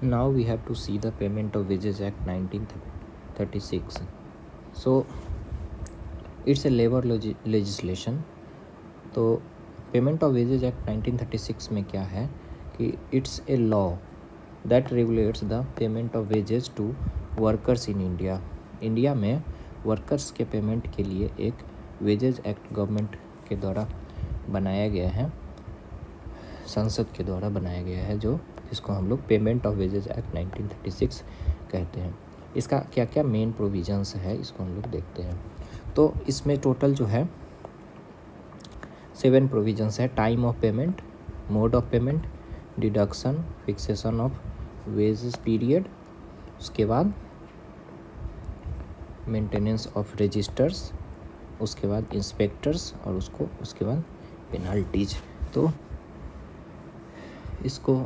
Now we have to see the Payment of Wages Act 1936. So it's a labor legislation. तो payment of wages act 1936 में क्या है कि it's a law that regulates the payment of wages to workers in India. India में workers के payment के लिए एक वेजेज एक्ट गवर्नमेंट के द्वारा बनाया गया है, संसद के द्वारा बनाया गया है, जो जिसको हम लोग पेमेंट ऑफ वेजेज एक्ट 1936 कहते हैं। इसका क्या क्या मेन प्रोविजंस है इसको हम लोग देखते हैं। तो इसमें टोटल जो है 7 प्रोविजंस है। Time of payment, mode of payment, deduction, fixation of wages period, उसके बाद मेंटेनेंस ऑफ रजिस्टर्स, उसके बाद इंस्पेक्टर्स और उसके बाद पेनल्टीज। तो इसको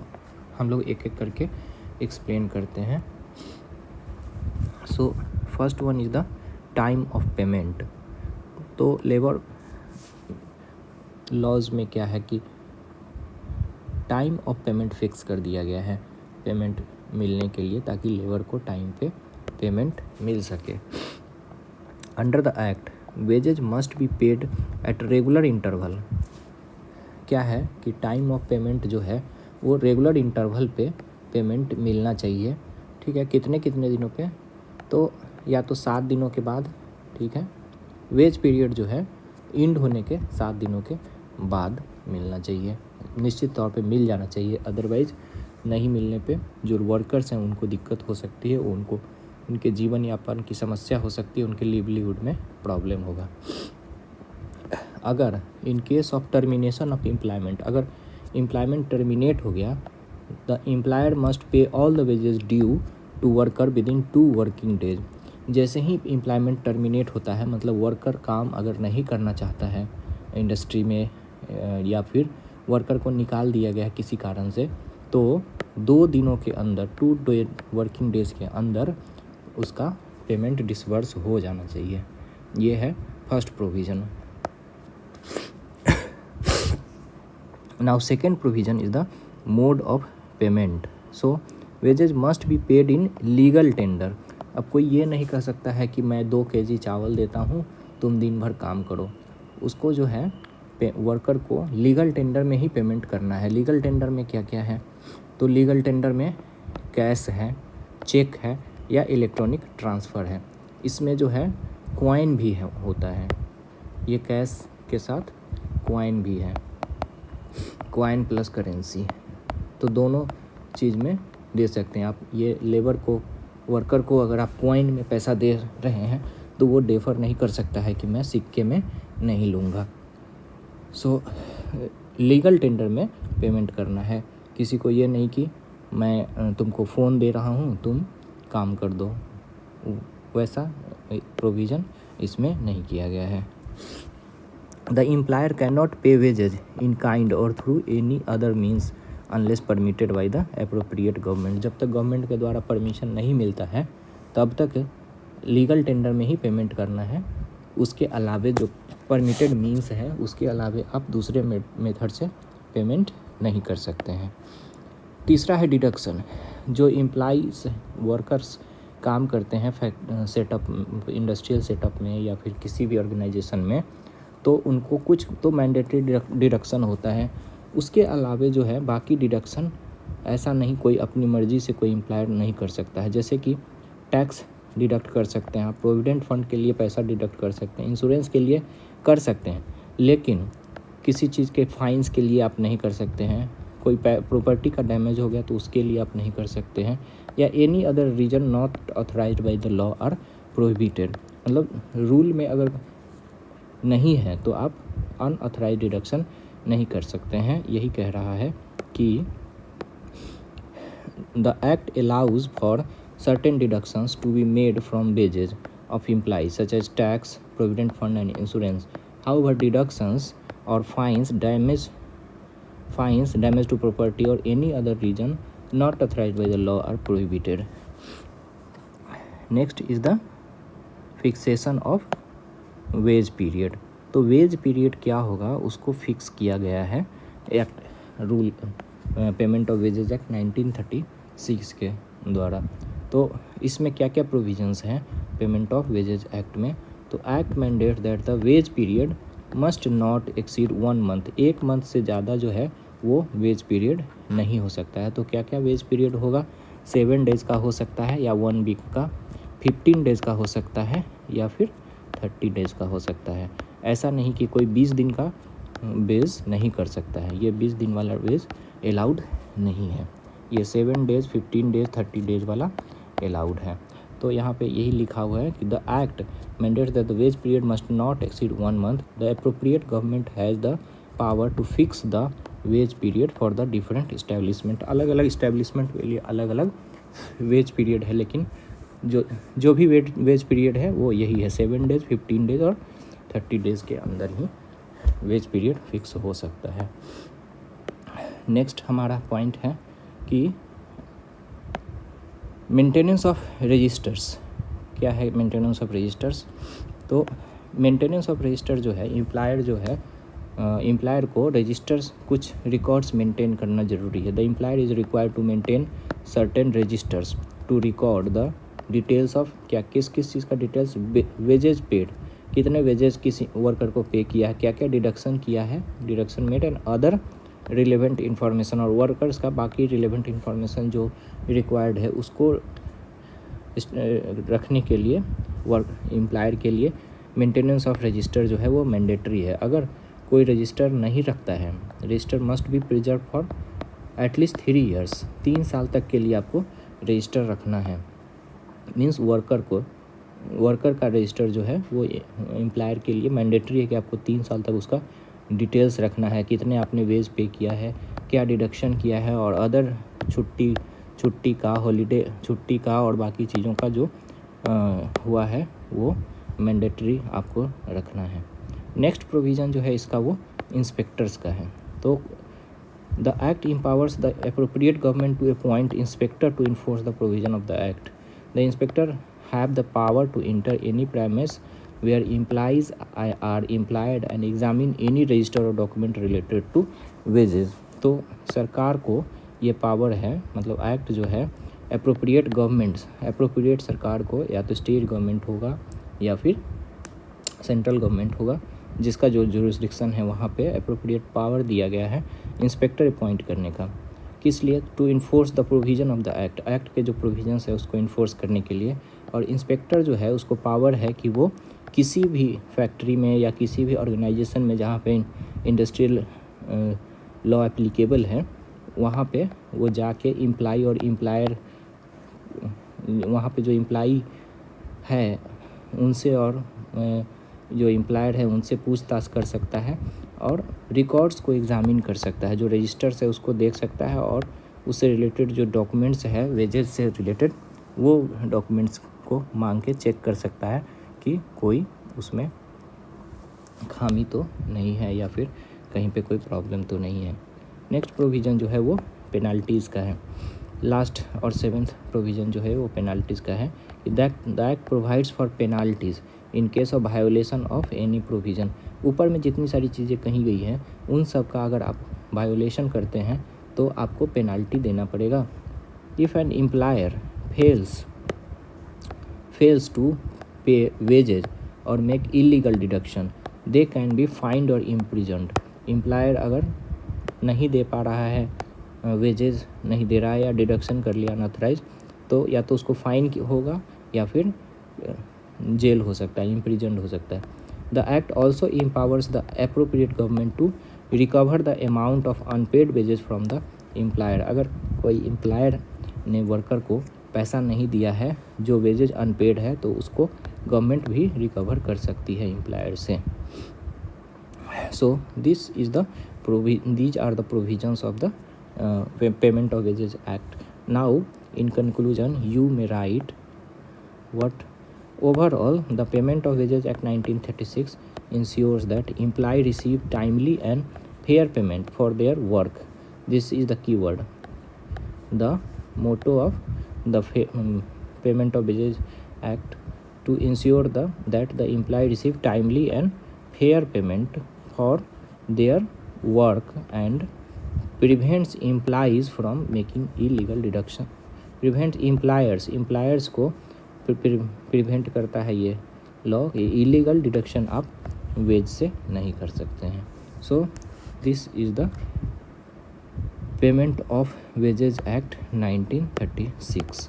हम लोग एक एक करके एक्सप्लेन करते हैं। So first one is the time of payment. तो लेबर लॉज में क्या है कि टाइम ऑफ पेमेंट फिक्स कर दिया गया है पेमेंट मिलने के लिए, ताकि लेबर को टाइम पे पेमेंट मिल सके। Under the act wages must be paid at regular interval. क्या है कि टाइम ऑफ पेमेंट जो है वो रेगुलर इंटरवल पे पेमेंट मिलना चाहिए। ठीक है, कितने कितने दिनों पे? तो या तो 7 दिनों के बाद, ठीक है, वेज पीरियड जो है इंड होने के 7 दिनों के बाद मिलना चाहिए, निश्चित तौर पे मिल जाना चाहिए। अदरवाइज़ नहीं मिलने पे जो वर्कर्स हैं उनको दिक्कत हो सकती है, उनको उनके जीवन यापन की समस्या हो सकती है, उनके लिवलीहुड में प्रॉब्लम होगा। अगर in case of termination of employment, अगर एम्प्लॉयमेंट टर्मिनेट हो गया, the employer must pay all the wages due to worker within 2 working days. जैसे ही एम्प्लॉयमेंट टर्मिनेट होता है, मतलब वर्कर काम अगर नहीं करना चाहता है इंडस्ट्री में, या फिर वर्कर को निकाल दिया गया है किसी कारण से, तो 2 दिनों के अंदर, 2 वर्किंग डेज के अंदर उसका पेमेंट डिसबर्स हो जाना चाहिए। ये है first provision. Now second provision is the mode of payment. So wages must be paid in legal tender. अब कोई ये नहीं कह सकता है कि मैं 2 kg चावल देता हूँ, तुम दिन भर काम करो। उसको जो है वर्कर को लीगल टेंडर में ही पेमेंट करना है। लीगल टेंडर में क्या क्या है? तो लीगल टेंडर में कैश है, चेक है, या इलेक्ट्रॉनिक ट्रांसफ़र है। इसमें जो है कॉइन भी है, होता है। ये कैश के साथ कॉइन भी है, कॉइन प्लस करेंसी। तो दोनों चीज़ में दे सकते हैं आप। ये लेबर को, वर्कर को अगर आप कॉइन में पैसा दे रहे हैं तो वो डेफर नहीं कर सकता है कि मैं सिक्के में नहीं लूँगा। सो लीगल टेंडर में पेमेंट करना है। किसी को ये नहीं कि मैं तुमको फ़ोन दे रहा हूँ, तुम काम कर दो, वैसा प्रोविज़न इसमें नहीं किया गया है। द एम्प्लॉयर कैन नॉट पे वेजेज इन काइंड और through any other means unless permitted by the appropriate government. जब तक गवर्नमेंट के द्वारा परमिशन नहीं मिलता है तब तक लीगल टेंडर में ही पेमेंट करना है। उसके अलावे जो परमिटेड मीन्स है उसके अलावे आप दूसरे मेथड से पेमेंट नहीं कर सकते हैं। तीसरा है डिडक्शन। जो एम्प्लॉइज वर्कर्स काम करते हैं सेटअप, इंडस्ट्रियल सेटअप में या फिर किसी भी ऑर्गेनाइजेशन में, तो उनको कुछ तो मैंडेटरी डिडक्शन होता है। उसके अलावे जो है बाकी डिडक्शन ऐसा नहीं, कोई अपनी मर्ज़ी से कोई एम्प्लॉयर नहीं कर सकता है। जैसे कि टैक्स डिडक्ट कर सकते हैं आप, प्रोविडेंट फंड के लिए पैसा डिडक्ट कर सकते हैं, इंश्योरेंस के लिए कर सकते हैं, लेकिन किसी चीज़ के फाइन्स के लिए आप नहीं कर सकते हैं। कोई प्रॉपर्टी का डैमेज हो गया तो उसके लिए आप नहीं कर सकते हैं, या any other reason not authorized by the law are prohibited. मतलब रूल में अगर नहीं है तो आप अनऑथराइज्ड डिडक्शन नहीं कर सकते हैं। यही कह रहा है कि the act allows for certain deductions to be made from wages of employees such as tax, provident fund and insurance. However, deductions or fines damage to property or any other reason not authorized by the law are prohibited. Next is the fixation of wage period. तो wage period क्या होगा उसको fix किया गया है act rule payment of wages act 1936 6 के द्वारा। तो इसमें क्या क्या प्रोविजंस हैं पेमेंट ऑफ वेजेज एक्ट में? तो act mandate that the wage period must not exceed 1 month, 1 month से ज़्यादा जो है वो वेज पीरियड नहीं हो सकता है। तो क्या क्या वेज पीरियड होगा? 7 डेज़ का हो सकता है या 1 वीक का, 15 डेज़ का हो सकता है या फिर 30 डेज़ का हो सकता है। ऐसा नहीं कि कोई 20 दिन का बेज नहीं कर सकता है, ये 20 दिन वाला बेज अलाउड नहीं है। ये 7 डेज़, 15 डेज़, 30 डेज़ वाला अलाउड है। तो यहाँ पे यही लिखा हुआ है कि the act mandates that the wage period must not exceed 1 month, the appropriate government has the power to fix the wage period for the different establishment. अलग अलग इस्टेब्लिशमेंट के लिए अलग अलग वेज पीरियड है, लेकिन जो भी वेज पीरियड है वो यही है, 7 डेज़, 15 डेज़ और 30 डेज़ के अंदर ही वेज पीरियड फिक्स हो सकता है। नेक्स्ट हमारा पॉइंट है कि मेंटेनेंस ऑफ रजिस्टर्स। क्या है मेंटेनेंस ऑफ रजिस्टर्स? तो मेंटेनेंस ऑफ रजिस्टर जो है, एम्प्लॉयर जो है, एम्प्लॉयर को रजिस्टर्स कुछ रिकॉर्ड्स मेंटेन करना ज़रूरी है। The employer is required to maintain certain registers to record the details of, क्या किस किस चीज़ का डिटेल्स, वेजेज पेड, कितने वेजेज किसी वर्कर को पे किया है, क्या क्या डिडक्शन किया है, deduction made, and other relevant information, और वर्कर्स का बाकी रिलेवेंट इन्फॉर्मेशन जो रिक्वायर्ड है उसको रखने के लिए वर्क एम्प्लॉयर के लिए मेंटेनेंस ऑफ रजिस्टर जो है वो मैंडेटरी है। अगर कोई रजिस्टर नहीं रखता है, register must be preserve for at least 3 years, 3 साल तक के लिए आपको रजिस्टर रखना है। मीन्स वर्कर का रजिस्टर जो है वो एम्प्लॉयर के लिए मैंडेटरी है कि आपको 3 साल तक उसका डिटेल्स रखना है, कितने आपने वेज पे किया है, क्या डिडक्शन किया है, और अदर छुट्टी का, हॉलीडे छुट्टी का और बाकी चीज़ों का जो हुआ है वो मैंडेटरी आपको रखना है। नेक्स्ट प्रोविज़न जो है इसका वो इंस्पेक्टर्स का है। तो the act empowers the appropriate government to appoint inspector to enforce the provision of the act. The inspector have the power to enter any premise where employees are employed and examine any register or document related to wages। तो सरकार को ये power है, मतलब act जो है appropriate governments, appropriate सरकार को, या तो स्टेट गवर्नमेंट होगा या फिर सेंट्रल गवर्नमेंट होगा, जिसका जो जुरिस्डिक्शन है वहाँ पे एप्रोप्रिएट पावर दिया गया है इंस्पेक्टर अपॉइंट करने का। किस लिए? To enforce the provision of the act, act के जो प्रोविजंस है उसको इन्फोर्स करने के लिए। और इंस्पेक्टर जो है उसको पावर है कि वो किसी भी फैक्ट्री में या किसी भी ऑर्गेनाइजेशन में जहाँ पे इंडस्ट्रियल लॉ एप्लीकेबल है वहाँ पे वो जाके एम्प्लॉय और एम्प्लॉयर, वहाँ पे जो एम्प्लॉय है उनसे और जो एम्प्लॉयर है उनसे पूछताछ कर सकता है, और रिकॉर्ड्स को एग्जामिन कर सकता है, जो रजिस्टर्स है उसको देख सकता है, और उससे रिलेटेड जो डॉक्यूमेंट्स है वेजेस से रिलेटेड वो डॉक्यूमेंट्स को मांग के चेक कर सकता है कि कोई उसमें खामी तो नहीं है या फिर कहीं पे कोई प्रॉब्लम तो नहीं है। नेक्स्ट प्रोविज़न जो है वो पेनाल्टीज़ का है। लास्ट और 7th प्रोविज़न जो है वो पेनाल्टीज़ का है। The act provides for penalties in case of violation of any provision. ऊपर में जितनी सारी चीज़ें कही गई हैं उन सब का अगर आप वायोलेशन करते हैं तो आपको पेनाल्टी देना पड़ेगा। If an employer fails to pay wages or make illegal deduction, they can be fined or imprisoned। Employer अगर नहीं दे पा रहा है, वेजेस नहीं दे रहा है या डिडक्शन कर लिया अनऑथराइज, तो या तो उसको फाइन होगा या फिर जेल हो सकता है, इम्प्रिजन्ड हो सकता है। The act also empowers the appropriate government to recover the amount of unpaid wages from the employer. अगर कोई एम्प्लॉयर ने वर्कर को पैसा नहीं दिया है, जो वेजेज अनपेड है, तो उसको गवर्नमेंट भी रिकवर कर सकती है एम्प्लॉयर से। सो these are the provisions of the payment of wages act. Now in conclusion you may write what overall the payment of wages act 1936 ensures that employee receive timely and fair payment for their work. This is the keyword. The motto of the payment of wages act to ensure that the employee receive timely and fair payment for their work and prevents employees from making illegal deduction prevent employers को prevent करता है ये law, illegal deduction आप wage से नहीं कर सकते हैं। So this is the payment of wages act 1936।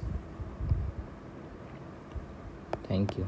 Thank you.